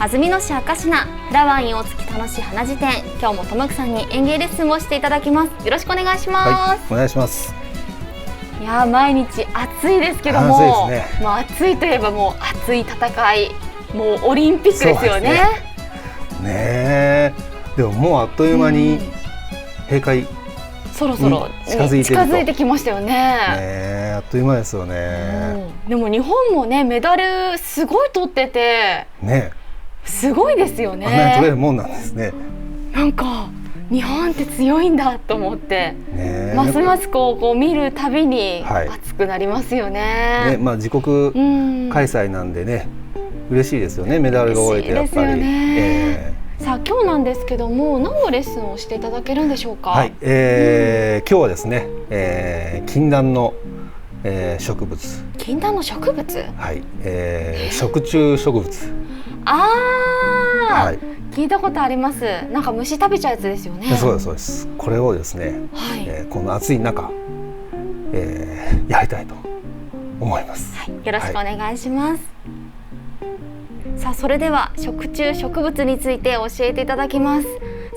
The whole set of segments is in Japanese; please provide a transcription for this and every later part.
安曇野市明科フラワーに大月楽しい花辞典。今日もともくさんに園芸レッスンをしていただきます。よろしくお願いします。はい、お願いします。いや毎日暑いですけども、暑いですね。もう暑いといえばもう熱い戦い、もうオリンピックですよね。ねえ、でももうあっという間に閉会、そろそろ近づいてきましたよね。あっという間ですよね。でも日本もねメダルすごい取ってて、ね、すごいですよね。あんなに取れるもんなんですね。なんか日本って強いんだと思って、ますますこう見るたびに熱くなりますよね。まあ自国開催なんでね、嬉しいですよね、メダルが多いとやっぱり。さあ今日なんですけども、何のレッスンをしていただけるんでしょうか。はい、今日はですね、禁断の、植物。禁断の植物。はい、食虫植物。はい、聞いたことあります。なんか虫食べちゃうやつですよね。そうですそうです。これをですね、この暑い中、やりたいと思います。はい、よろしくお願いします。さあそれでは食虫植物について教えていただきます。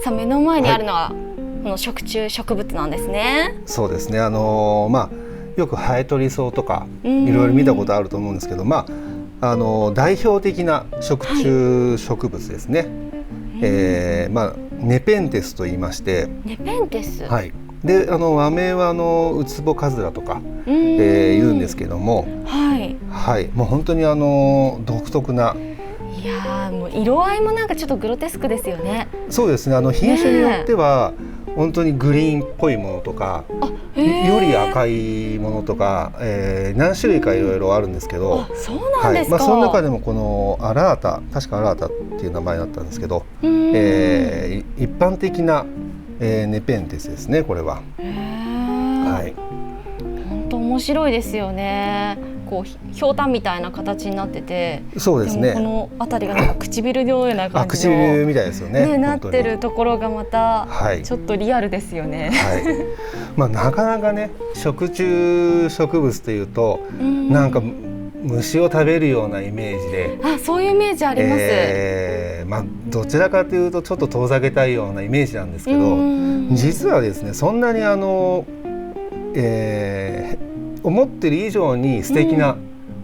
さあ目の前にあるのは、この食虫植物なんですね。そうですね。まあよくハエトリソウとかいろいろ見たことあると思うんですけど、まあ代表的な食虫植物ですね。まあネペンテスと言いまして。ネペンテス。はい。で和名はウツボカズラとか、言うんですけども、はい、もう本当に独特な。いやもう色合いもなんかちょっとグロテスクですよね。そうですね。品種によっては本当にグリーンっぽいものとか、より赤いものとか、何種類かいろいろあるんですけど。そうなんですか。まあその中でもこのアラータ、確かアラータっていう名前だったんですけど、一般的な、ネペンテスですね、これは。はい。本当面白いですよね。こうひょうたんみたいな形になってて、そうですね。このあたりがなんか唇のような感じの唇みたいですよね。なってるところがまたちょっとリアルですよね。はい。まあなかなかね、食虫植物というと、なんか虫を食べるようなイメージで、そういうイメージあります。まあどちらかというとちょっと遠ざけたいようなイメージなんですけど、実はですね、そんなに思ってる以上に素敵な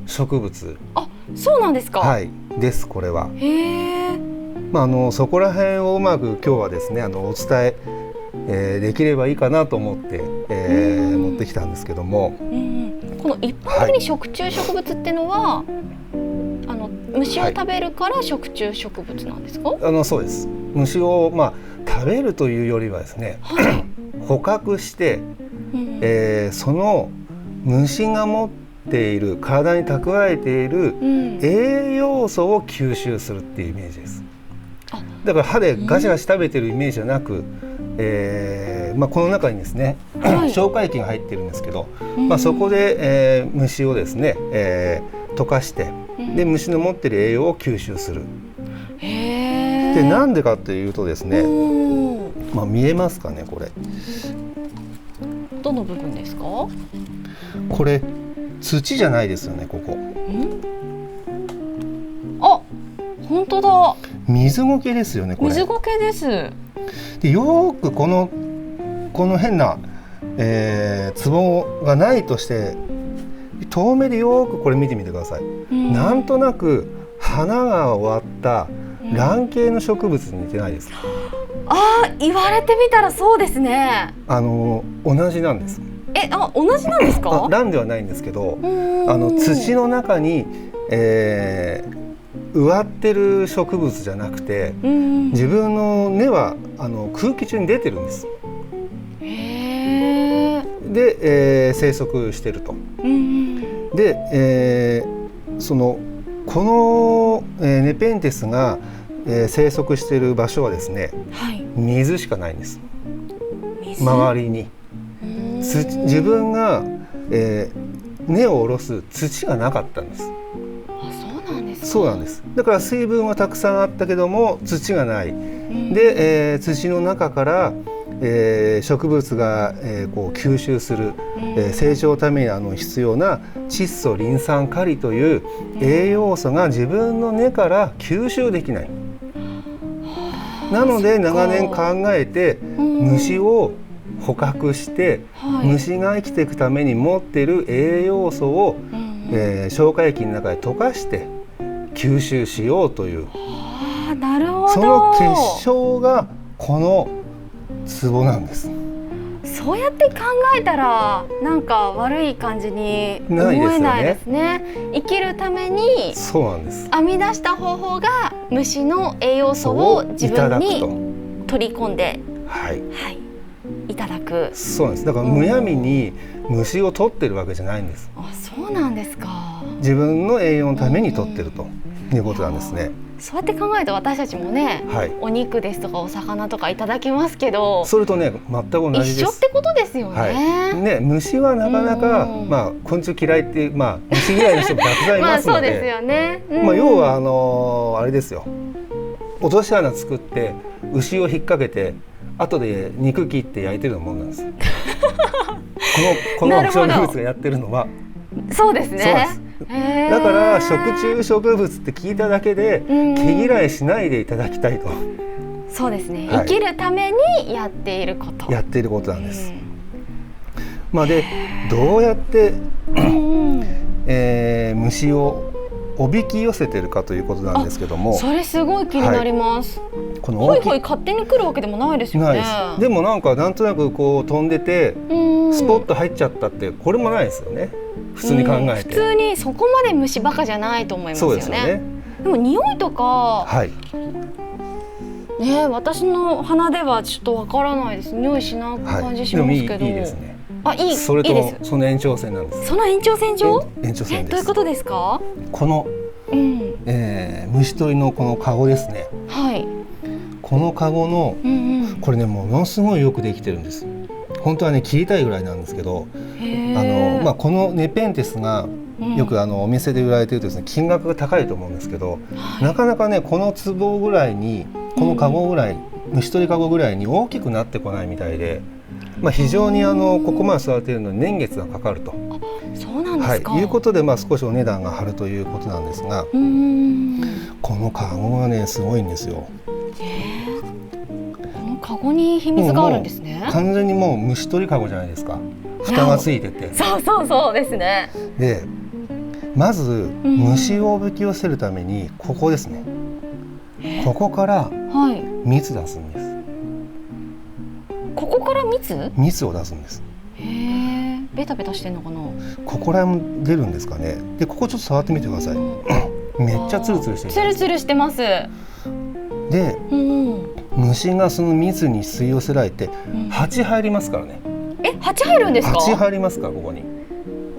植物。そうなんですか。はい、ですこれは。まあそこら辺をうまく今日はですねお伝え、できればいいかなと思って、持ってきたんですけども、この一般的に食虫植物っていうのは、虫を食べるから食虫植物なんですか。そうです。虫を食べるというよりはですね、捕獲して、その虫が持っている体に蓄えている栄養素を吸収するっていうイメージです。だから歯でガシガシ食べてるイメージじゃなく、この中にですね、消化液が入ってるんですけど、そこで、虫をですね、溶かして、で虫の持っている栄養を吸収する。でなんでかというとですね、見えますかね、これ。どの部分ですか。これ土じゃないですよね、ここ。本当だ。水苔ですよね、これ。水苔です。でよくこの変な、壺がないとして、遠目でよくこれ見てみてください。なんとなく花が終わった卵系の植物に似てないですか。言われてみたらそうですね。同じなんです。同じなんですか。卵ではないんですけど、土の中に、植わってる植物じゃなくて、自分の根は空気中に出てるんです。で、生息してると。で、この、ネペンテスが、生息している場所はですね、水しかないんです。周りに自分が、根を下ろす土がなかったんです。そうなんですか。そうなんです。だから水分はたくさんあったけども土がない。で、土の中から、植物が、こう吸収する、成長のために必要な窒素、リン酸、カリという栄養素が自分の根から吸収できない。なので長年考えて虫を捕獲して、虫が生きていくために持っている栄養素を、消化液の中で溶かして吸収しようという、なるほど。その結晶がこの壺なんです。そうやって考えたらなんか悪い感じに思えないですね。生きるためにそうなんです。編み出した方法が虫の栄養素を自分に取り込んで、いただく。そうなんです。だからむやみに虫を取ってるわけじゃないんです。あ、そうなんですか。自分の栄養のために取ってるということなんですね。そうやって考えると私たちもね、お肉ですとかお魚とかいただきますけど、それとね全く同じです。一緒ってことですよね。ね、虫はなかなか、昆虫嫌いって、虫嫌いの人もたくさんいますので、そうですよね。要はあれですよ。落とし穴作って牛を引っ掛けて後で肉切って焼いてるようなもんなんです。この植物がやってるのはそうですね。だから食虫植物って聞いただけで毛嫌いしないでいただきたいと。そうですね、生きるためにやっていることなんです。でどうやって、虫をおびき寄せてるかということなんですけども、それすごい気になります。ホイホイ勝手に来るわけでもないですよね。でもなんとなくこう飛んでてスポッと入っちゃったってこれもないですよね。普通に考えて、普通にそこまで虫バカじゃないと思いますよね。そうですよね。でも匂いとか、私の鼻ではちょっとわからないです。匂いしな感じしますけど。いいですね。それとその延長線なんです。その延長線上？延長線です。どういうことですか？この、虫取りのこのカゴですね。このカゴの、これねものすごいよくできてるんです。本当はね切りたいぐらいなんですけど、このネペンテスがよくお店で売られているとですね、金額が高いと思うんですけど、なかなかねこの壺ぐらいにこのカゴぐらい、虫取りカゴぐらいに大きくなってこないみたいで、非常にここまで育てるのに年月がかかると。そうなんですか。いうことで少しお値段が張るということなんですが、このカゴがねすごいんですよ。このカゴに秘密があるんですね。完全にもう虫取りカゴじゃないですか。蓋がついてて。そうですね。でまず虫をおびき寄せるためにここですね。ここから蜜出すんです。ここから蜜を出すんです。ベタベタしてんのかな。ここら辺も出るんですかね。でここちょっと触ってみてください。めっちゃツルツルしてる。ツルツルしてます。で、虫がその蜜に吸い寄せられて、蜂入りますからね。蜂入るんですか？蜂入りますからここに。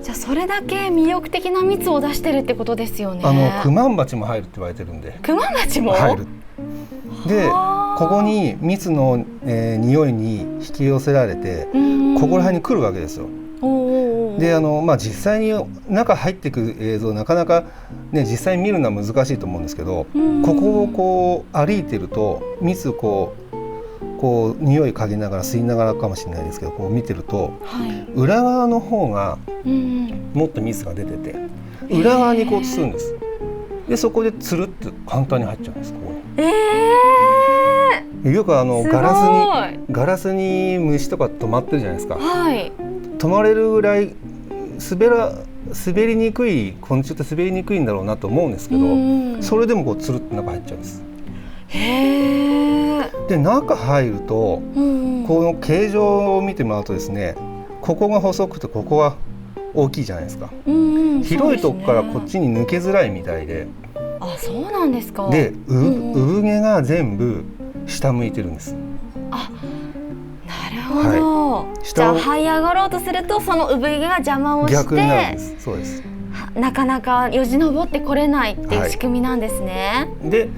じゃあそれだけ魅力的な蜜を出してるってことですよね。クマンバチも入るって言われてるんで。クマンバチも入る。でここに蜜の、匂いに引き寄せられて、ここら辺に来るわけですよ。で実際に中入っていく映像なかなか、実際に見るのは難しいと思うんですけど、ここをこう歩いてると蜜をこう匂い嗅ぎながら吸いながらかもしれないですけど、こう見てると、裏側の方がもっと蜜が出てて裏側にこう吸うんです。でそこでつるって簡単に入っちゃうんです。ここによくガラスに虫とか止まってるじゃないですか。止まれるぐらい滑りにくい昆虫って滑りにくいんだろうなと思うんですけど、それでもこうつるって中入っちゃうんです。で中入ると、この形状を見てもらうとですね、ここが細くてここが大きいじゃないですか。広いとこからこっちに抜けづらいみたいで。そうなんですか。で産毛が全部下向いてるんです。なるほど。じゃあ這い上がろうとするとその産毛が邪魔をして逆になるんです。そうです。なかなかよじ登ってこれないっていう仕組みなんですね。で、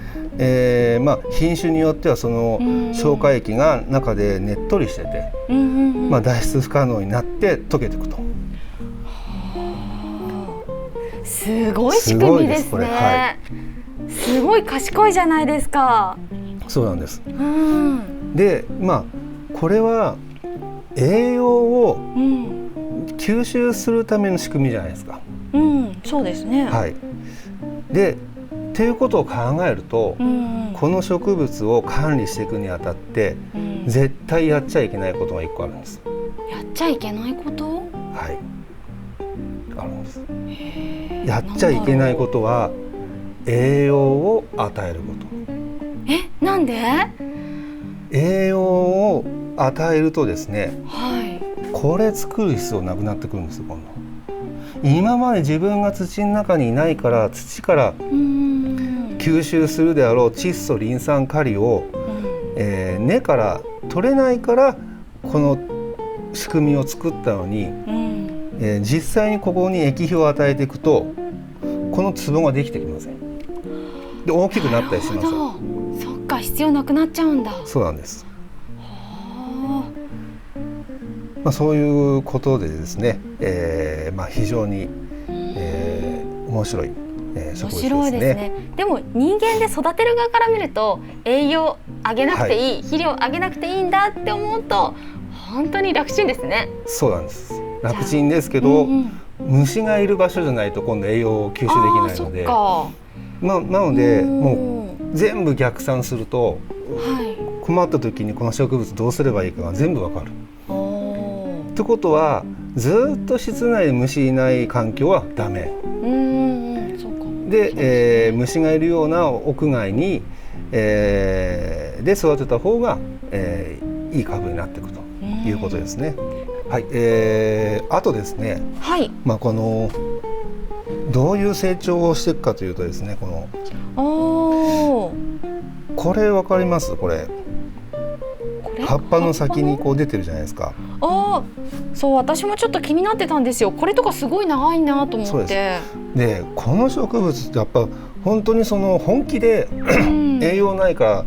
品種によってはその消化液が中でねっとりしてて、脱出不可能になって溶けていくと。すごい仕組みですね。すごい賢いじゃないですか。そうなんです。でこれは栄養をうん吸収するための仕組みじゃないですか。うん、そうですね。はい、でっていうことを考えると、うんこの植物を管理していくにあたってうん絶対やっちゃいけないことが1個あるんです。やっちゃいけないこと？はい、あるんです。へーやっちゃいけないことは栄養を与えること。なんで？栄養を与えるとですね、はいこれ作る必要なくなってくるんですよ。今度今まで自分が土の中にいないから土からうん吸収するであろう窒素リン酸カリを、根から取れないからこの仕組みを作ったのに、実際にここに液肥を与えていくとこの壺ができてきません。で大きくなったりします。そっか、必要なくなっちゃうんだ。そうなんです。はそういうことでですね、非常に、面白い、植物ですね。面白いですね。でも人間で育てる側から見ると栄養あげなくていい、肥料あげなくていいんだって思うと本当に楽ちんですね。そうなんです。楽ちんですけど、虫がいる場所じゃないと今度栄養を吸収できないので、なのでもう全部逆算すると、困った時にこの植物どうすればいいかが全部わかる。ってことはずっと室内で虫いない環境はダメ。で、虫がいるような屋外に、で育てた方が、いい株になっていくということですね。はい、あとですね、このどういう成長をしていくかというとですね、これ分かります？これ葉っぱの先にこう出てるじゃないですか。そう、私もちょっと気になってたんですよ。これとかすごい長いなと思って。でこの植物ってやっぱ本当にその本気で栄養ないから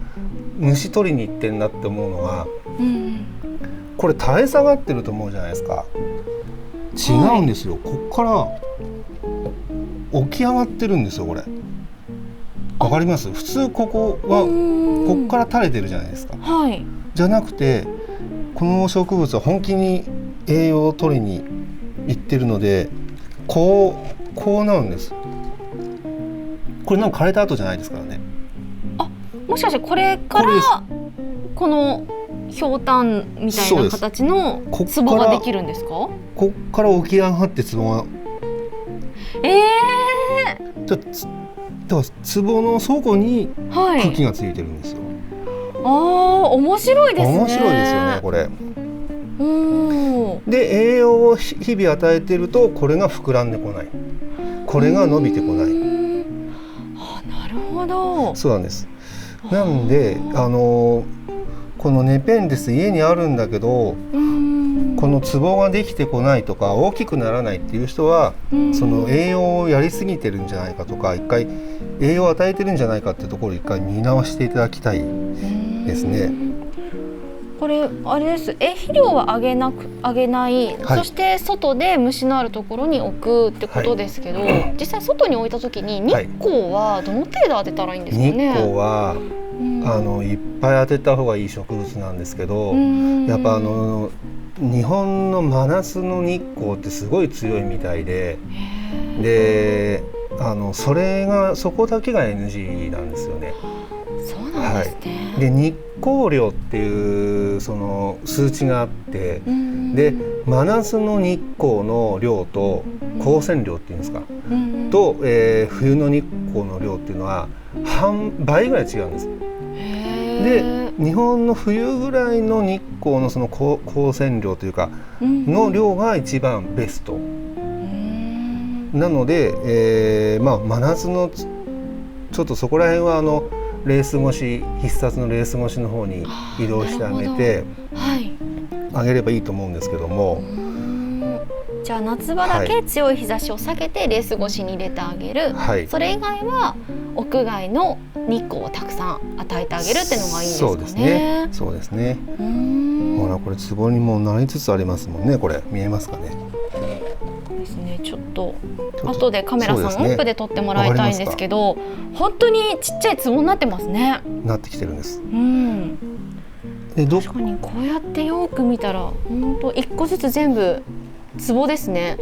虫取りに行ってんなって思うのは、これ垂れ下がってると思うじゃないですか。違うんですよ。こっから起き上がってるんですよ。これわかります？普通ここはこっから垂れてるじゃないですか。じゃなくてこの植物は本気に栄養を取りに行ってるのでこうなるんです。これなんか枯れた後じゃないですからね。もしかしてこれからこのひょうたんみたいな形の壺ができるんですか？こっから起き上がって壺がだから壺の底に茎がついてるんですよ。面白いですね。面白いですよねこれ。で栄養を日々与えているとこれが膨らんでこない、これが伸びてこない。なるほど。そうなんです。なんでこのネペンデス家にあるんだけどこの壺ができてこないとか大きくならないっていう人はその栄養をやりすぎてるんじゃないかとか、一回栄養を与えてるんじゃないかっていうところを一回見直していただきたいですね。これあれです。肥料はあげない、そして外で虫のあるところに置くってことですけど、実際外に置いた時に日光はどの程度当てたらいいんですかね？日光はいっぱい当てた方がいい植物なんですけど、やっぱ日本の真夏の日光ってすごい強いみたいで、そこだけが NG なんですよね。そうなんですね。で日光量っていうその数値があって、で真夏の日光の量と光線量っていうんですか、と、冬の日光の量っていうのは倍ぐらい違うんです。で日本の冬ぐらいの日光のその光線量というかの量が一番ベストなので、真夏のちょっとそこら辺はレース越し、必殺のレース越しの方に移動してあげてあげればいいと思うんですけども、じゃあ夏場だけ強い日差しを避けてレース越しに入れてあげる、それ以外は屋外の日光をたくさん与えてあげるっていうのがいいんですかね。そうですね。ほらこれ壺にもうなりつつありますもんね。これ見えますかね。ですね。ちょっと後でカメラさんオップで撮ってもらいたいんですけど、本当にちっちゃい壺になってますね。なってきてるんです。で確かにこうやってよく見たら本当一個ずつ全部壺ですね。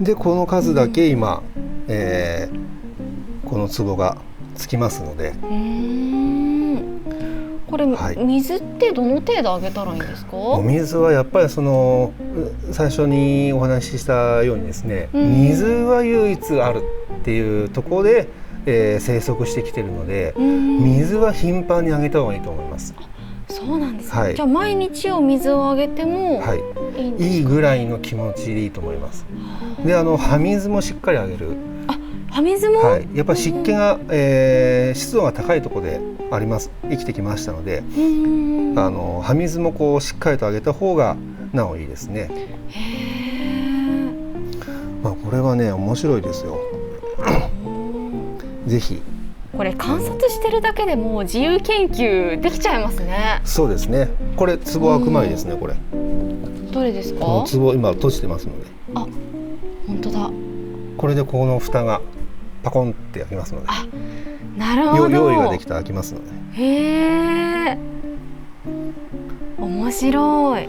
でこの数だけ今、この壺がつきますので。これ、はい、水ってどの程度あげたらいいんですか？お水はやっぱりその最初にお話ししたようにですね、水は唯一あるっていうところで、生息してきているので、水は頻繁にあげた方がいいと思います。そうなんですね、はい、じゃあ毎日お水をあげてもいいんですか？いいぐらいの気持ちでいいと思います。で葉水もしっかりあげる。葉水も、はい、やっぱり湿気が、湿度が高いところであります生きてきましたので、葉水もこうしっかりとあげた方がなおいいですね。まあこれはね面白いですよ。ぜひこれ観察してるだけでも自由研究できちゃいますね。そうですね。これ壺開く前ですね。これどれですか？この壺今閉じてますので。あ、本当だ。これでこの蓋がパコンって開きますので。あ、なるほど。用意ができたら開きますので。へえ。面白い。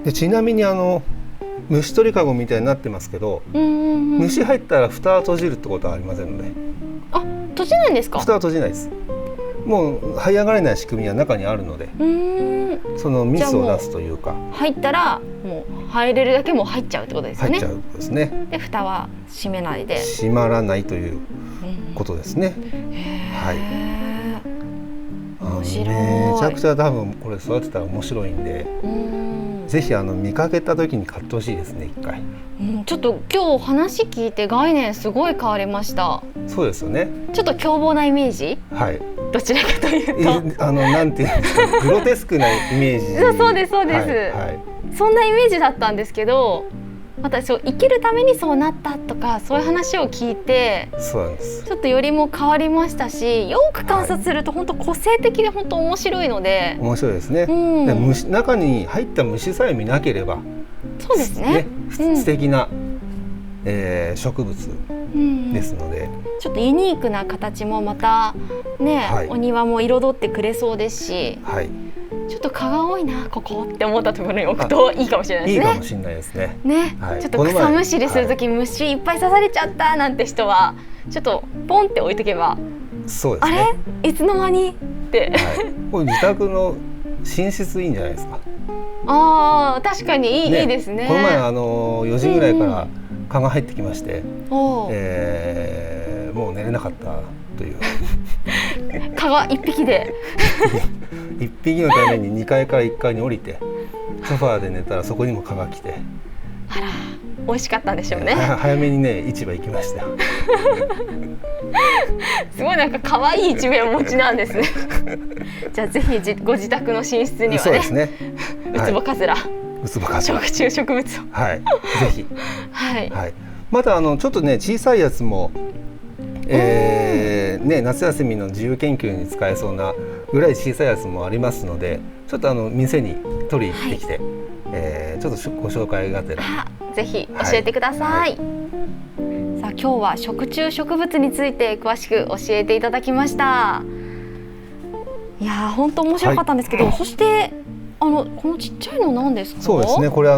でちなみに虫取りかごみたいになってますけど、虫入ったら蓋は閉じるってことはありませんので。あ、閉じないんですか？蓋は閉じないです。もう這い上がれない仕組みは中にあるので、そのミスを出すというか、入ったらもう入れるだけもう入っちゃうってことですね。入っちゃうですね。で蓋は閉めないで。閉まらないということですね。はい。面白い。めちゃくちゃ多分これ育てたら面白いんで、ぜひ見かけた時に買ってほしいですね一回。ちょっと今日話聞いて概念すごい変わりました。そうですよね。ちょっと凶暴なイメージ。はい。どちらかというとなんていうんですか、グロテスクなイメージ。そうですそうです、はい、そんなイメージだったんですけど、また生きるためにそうなったとかそういう話を聞いて、そうなんです。ちょっとよりも変わりましたし、よく観察すると本当個性的で本当面白いので、面白いですね。で中に入った虫さえ見なければ、そうですね。素敵な、植物ですので、ちょっとユニークな形もまたね、はい、お庭も彩ってくれそうですし、はい、ちょっと蚊が多いなここって思ったところに置くといいかもしれないですね。いいかもしれないですね。ね、はい、ちょっと草むしりするとき、虫いっぱい刺されちゃったなんて人はちょっとポンって置いとけば、そうですね。あれいつの間にって、はい、これ自宅の寝室いいんじゃないですか。ああ、確かにいいですね。この前4時ぐらいから蚊が入ってきまして、もう寝れなかったという蚊が1匹で1匹のために2階から1階に降りてソファーで寝たらそこにも蚊が来て、あら美味しかったんでしょうね。早めにね市場行きましたよ。すごいなんか可愛い一面をお持ちなんですね。じゃあぜひご自宅の寝室にはね、そうですね、ウツボカズラ、ウツボカズラ、食虫植物を、はい、ぜひ、はい、はい、またちょっとね小さいやつも、ね、夏休みの自由研究に使えそうなぐらい小さいやつもありますので、ちょっと店に取り行ってきて、はい、ちょっとご紹介がてらぜひ教えてください。はい、さあ今日は食虫植物について詳しく教えていただきました。いやー本当面白かったんですけど、はい、そしてこのちっちゃいの何ですか？そうですね、これ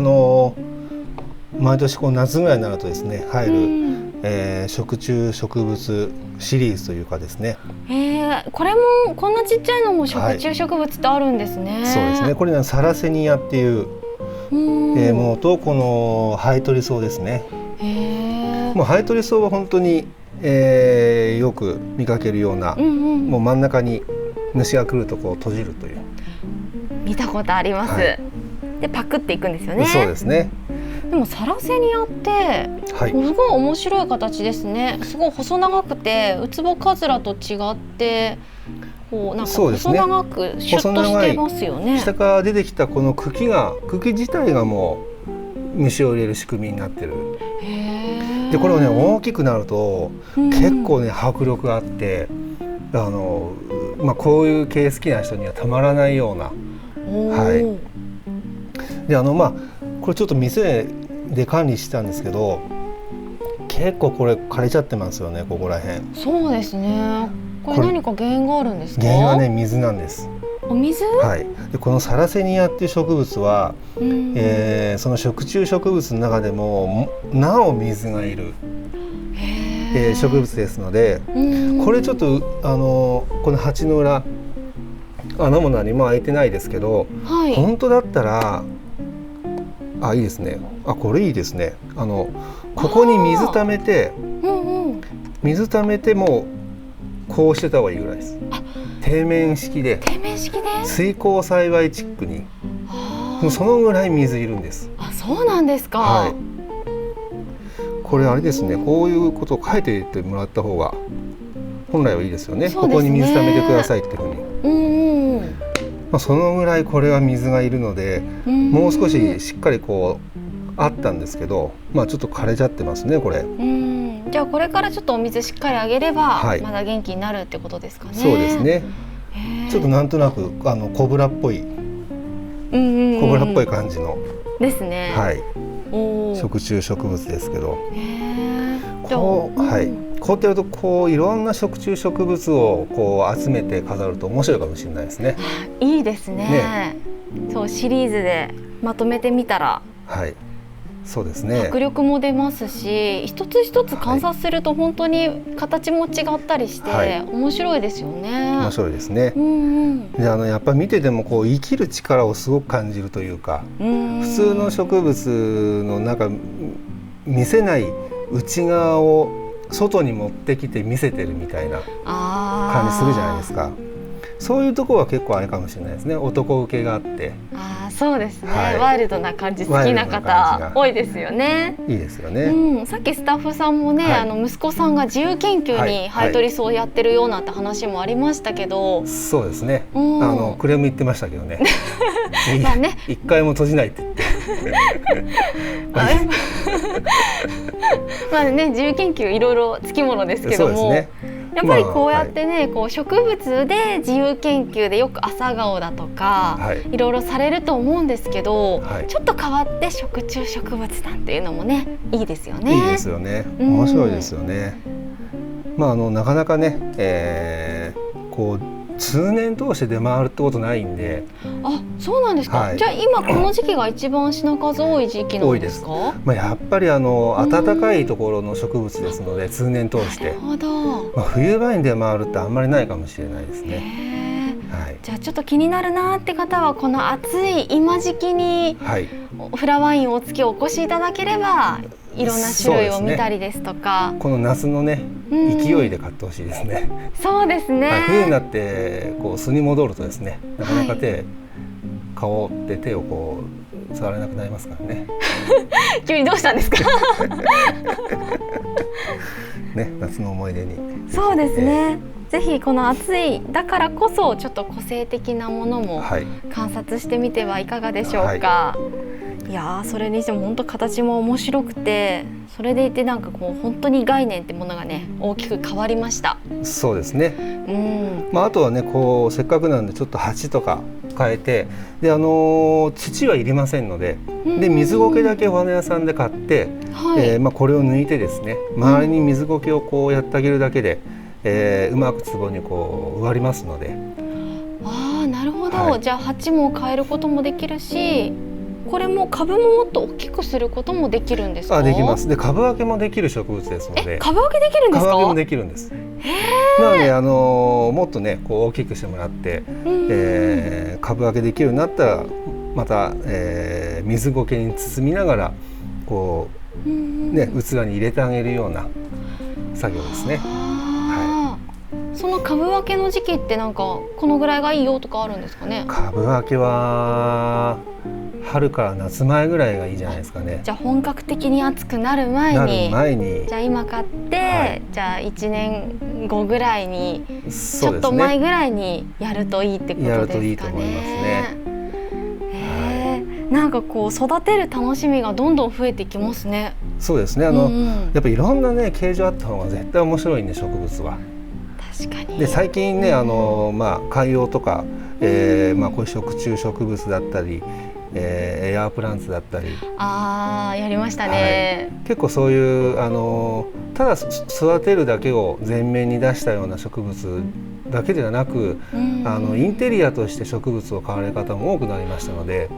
毎年こう夏ぐらいになるとですね入る、食虫植物シリーズというかですね、これもこんなちっちゃいのも食虫植物ってあるんですね。はい、そうですね、これねサラセニアっていうものとこのハエトリソウですね。もうハエトリソウは本当に、よく見かけるような、もう真ん中に虫が来るとこう閉じるという、見たことあります。はい、でパクっていくんですよね。そうですね。でもサラセニアって、すごい面白い形ですね。すごい細長くてウツボカズラと違ってこうなんか細長くシュッとしてますよね。下から出てきたこの茎自体がもう虫を入れる仕組みになってる。でこれをね大きくなると結構ね迫力があって、こういう系好きな人にはたまらないような。はい、でこれちょっと店で管理してたんですけど、結構これ枯れちゃってますよね、ここら辺。そうですね。これ何か原因があるんですか？原因はね水なんです。お水？はい。でこのサラセニアっていう植物は、その食虫植物の中でもなお水がいる、植物ですので、これちょっとこの鉢の裏穴も何も開いてないですけど、はい、本当だったらいいですね。これいいですね。ここに水溜めて、水溜めてもこうしてた方がいいぐらいです。底面式で水耕栽培チックにそのぐらい水いるんです。そうなんですか。はい、これあれですね。こういうことを書いていってもらった方が本来はいいですよね。ここに水溜めてくださいっていうふうに。そのぐらいこれは水がいるので、もう少ししっかりこうあったんですけど、ちょっと枯れちゃってますねこれ。じゃあこれからちょっとお水しっかりあげれば、まだ元気になるってことですかね。そうですね。ちょっとなんとなくコブラっぽい、感じのですね。はい。食虫植物ですけど、こうやってやるといろんな食虫植物を集めて飾ると面白いかもしれないですね。いいですね。そうシリーズでまとめてみたら、そうですね。迫力も出ますし、一つ一つ観察すると本当に形も違ったりして面白いですよね。面白いですね。でやっぱり見てても生きる力をすごく感じるというか、普通の植物の見せない内側を外に持ってきて見せてるみたいな感じするじゃないですか。そういうところは結構あれかもしれないですね。男受けがあって。そうですね、ワイルドな感じ好きな方多いですよね。いいですよね。さっきスタッフさんもね、息子さんが自由研究にハエトリソウやってるようなって話もありましたけど、そうですね。クレーム言ってましたけどね。一回も閉じないって言って。自由研究いろいろつきものですけども、やっぱりこうやってね、植物で自由研究でよく朝顔だとか、いろいろされると思うんですけど、ちょっと変わって食虫植物なんていうのもね、いいですよね。いいですよね。面白いですよね。なかなかね、通年通して出回るってことないんで。そうなんですか。じゃあ今この時期が一番品数多い時期なんですか。やっぱり暖かいところの植物ですので、通年通して。なるほど。冬場に出回るってあんまりないかもしれないですね。じゃあちょっと気になるなって方はこの暑い今時期にフラワインをお付けお越しいただければ、いろんな種類を見たりですとか、この夏のね勢いで買ってほしいですね。そうですね。冬になって巣に戻るとですね、なかなか顔で手を触れなくなりますからね。急にどうしたんですか。ね、夏の思い出に。そうですね。ぜひこの暑いだからこそちょっと個性的なものも観察してみてはいかがでしょうか。いやそれにしても本当形も面白くて、それでいて本当に概念ってものがね大きく変わりました。そうですね。あとはねせっかくなんでちょっと鉢とか変えて、で土はいりませんので、水苔だけお花屋さんで買って、これを抜いてですね、周りに水苔をやってあげるだけで、うまく壺に植わりますので。なるほど。じゃあ鉢も変えることもできるし、これも株ももっと大きくすることもできるんですか。できます。で株分けもできる植物ですので。株分けできるんですか。株分けもできるんです。なのでもっとね大きくしてもらって、株分けできるようになったらまた、水苔に包みながら器に入れてあげるような作業ですね。その株分けの時期ってこのぐらいがいいよとかあるんですかね。株分けは春から夏前ぐらいがいいじゃないですかね。じゃあ本格的に暑くなる前にじゃあ今買って、じゃあ1年後ぐらいに、ちょっと前ぐらいにやるといいってことですかね。やるといいと思いますね。育てる楽しみがどんどん増えていきますね。そうですね。やっぱりいろんなね形状あった方が絶対面白いんで、植物は。確かに。で最近ね海洋とか、こういう食虫植物だったり、エアープランツだったり、やりましたね、結構そういうただ育てるだけを前面に出したような植物だけではなく、インテリアとして植物を買われる方も多くなりましたので。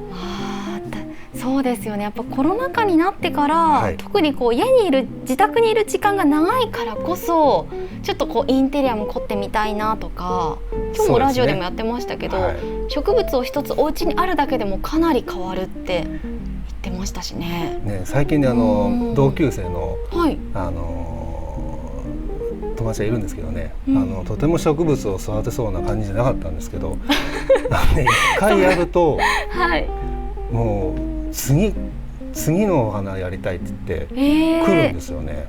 そうですよね。やっぱコロナ禍になってから、特に家にいる自宅にいる時間が長いからこそちょっとインテリアも凝ってみたいなとか、今日もラジオでもやってましたけど、植物を一つお家にあるだけでもかなり変わるって言ってましたしね。最近で同級生の、友達がいるんですけどね、とても植物を育てそうな感じじゃなかったんですけど一回やると、もう次のお花やりたいって言って来るんですよね。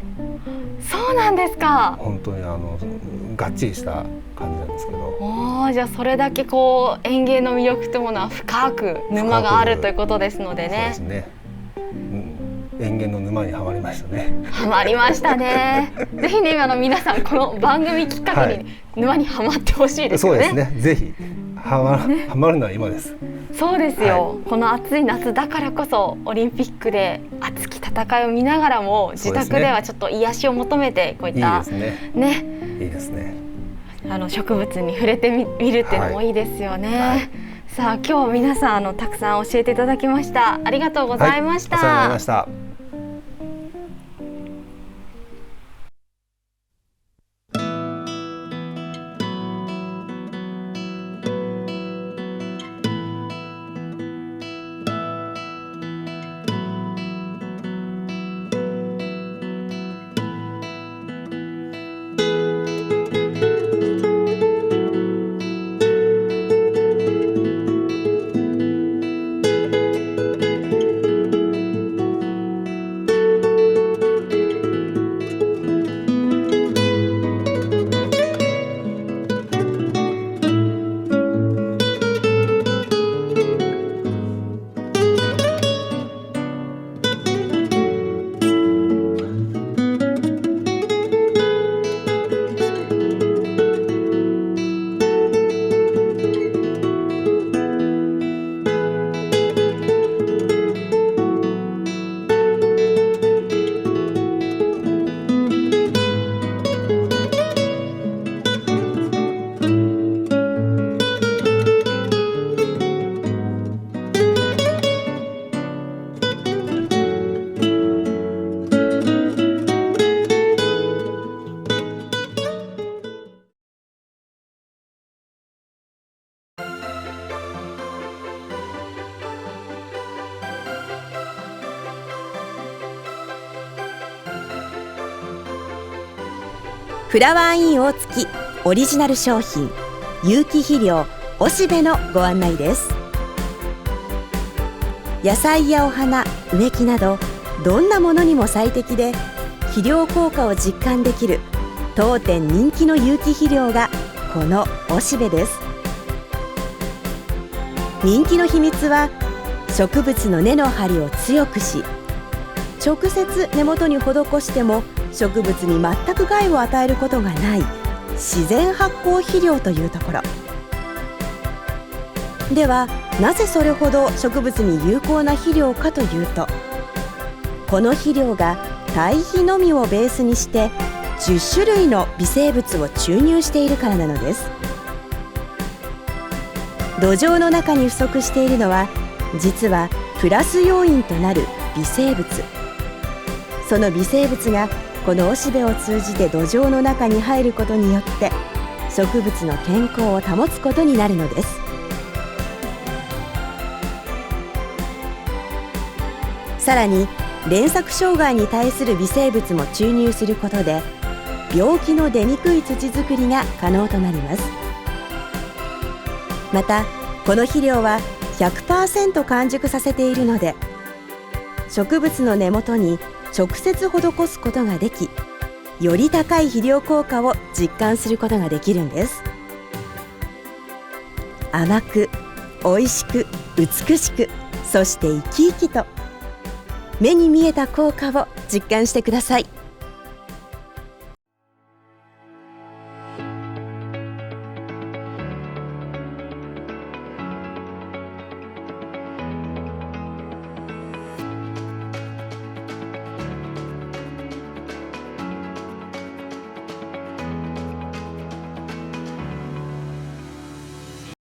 そうなんですか。本当にがっちりした感じなんですけど。じゃあそれだけ園芸の魅力というものは深く沼があるということですのでね。そうですね、園芸の沼にはまりましたね。はまりましたね。ぜひね、皆さんこの番組きっかけに沼にはまってほしいですよね。そうですね、ぜひはまるのは今です。そうですよ、この暑い夏だからこそオリンピックで熱き戦いを見ながらも自宅ではちょっと癒しを求めてこういったいいですね、植物に触れてみるっていうのもいいですよね。さあ今日皆さんたくさん教えていただきました。ありがとうございました。お世話になりました。フラワーイン大月オリジナル商品有機肥料おしべのご案内です。野菜やお花、植木などどんなものにも最適で肥料効果を実感できる当店人気の有機肥料がこのおしべです。人気の秘密は植物の根の張りを強くし、直接根元に施しても植物に全く害を与えることがない自然発酵肥料というところでは、なぜそれほど植物に有効な肥料かというと、この肥料が堆肥のみをベースにして10種類の微生物を注入しているからなのです。土壌の中に不足しているのは実はプラス要因となる微生物。その微生物がこのおしべを通じて土壌の中に入ることによって植物の健康を保つことになるのです。さらに連作障害に対する微生物も注入することで病気の出にくい土作りが可能となります。またこの肥料は 100% 完熟させているので植物の根元に直接施すことができ、より高い肥料効果を実感することができるんです。甘く、おいしく、美しく、そして生き生きと目に見えた効果を実感してください。